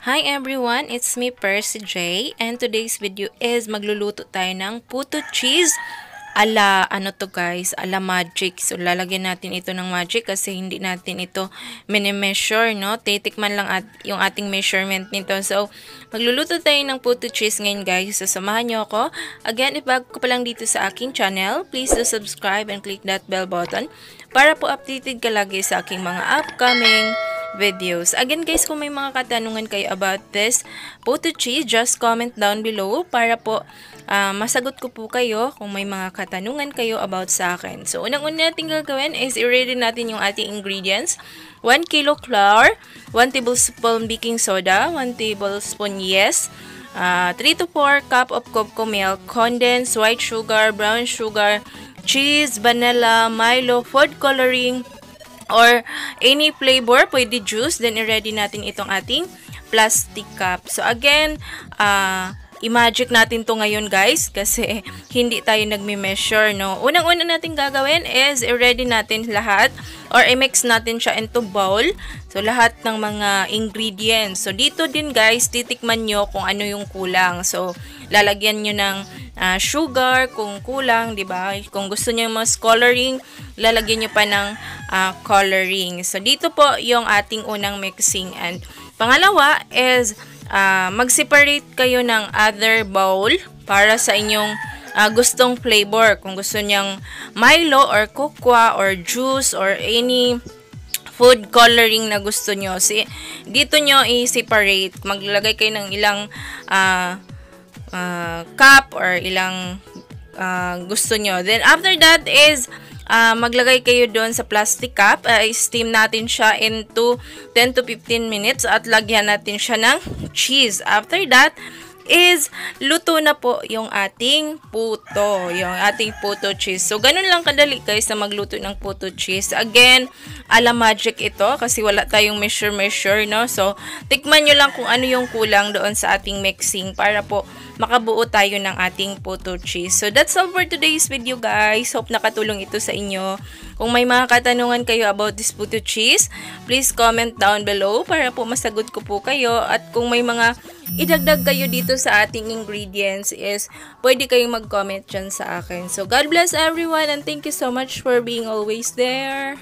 Hi everyone, it's me Percy J, and today's video is magluluto tayo ng puto cheese ala ano to guys, ala magic. So lalagyan natin ito ng magic kasi hindi natin ito mini-measure, no? Titikman lang yung ating measurement nito. So magluluto tayo ng puto cheese ngayon guys. So samahan niyo ako. Again, if bago ka pa lang dito sa aking channel, please do subscribe and click that bell button para po updated ka lagi sa aking mga upcoming videos. Again guys, kung may mga katanungan kayo about this puto cheese, just comment down below para po masagot ko po kayo kung may mga katanungan kayo about sa akin. So unang-una natin gagawin is i-ready natin yung ating ingredients. 1 kilo flour, 1 tablespoon baking soda, 1 tablespoon yeast, 3 to 4 cup of coco milk, condensed white sugar, brown sugar, cheese, vanilla, milo, food coloring, or any flavor, pwede juice. Then, i-ready natin itong ating plastic cup. So, again, i-magic natin to ngayon, guys, kasi hindi tayo nagme-measure, no? Unang-una natin gagawin is i-ready natin lahat or i-mix natin siya into bowl. So, lahat ng mga ingredients. So, dito din, guys, titikman nyo kung ano yung kulang. So, lalagyan nyo ng sugar kung kulang, di ba? Kung gusto niyo mas coloring, lalagyan niyo pa ng coloring. So dito po yung ating unang mixing, and pangalawa is mag-separate kayo ng other bowl para sa inyong gustong flavor. Kung gusto niyang milo or cocoa or juice or any food coloring na gusto nyo, dito nyo i-separate. Maglalagay kayo ng ilang cup or ilang gusto nyo. Then after that is maglagay kayo doon sa plastic cup. Steam natin siya into 10 to 15 minutes at lagyan natin siya ng cheese. After that is luto na po yung ating puto, cheese. So ganun lang kadali guys na magluto ng puto cheese. Again, ala magic ito kasi wala tayong measure, no? So tikman nyo lang kung ano yung kulang doon sa ating mixing para po makabuo tayo ng ating puto cheese. So that's all for today's video guys. Hope nakatulong ito sa inyo. Kung may mga katanungan kayo about this puto cheese, please comment down below para po masagot ko po kayo. At kung may mga idagdag kayo dito sa ating ingredients is pwede kayong mag-comment dyan sa akin. So God bless everyone and thank you so much for being always there.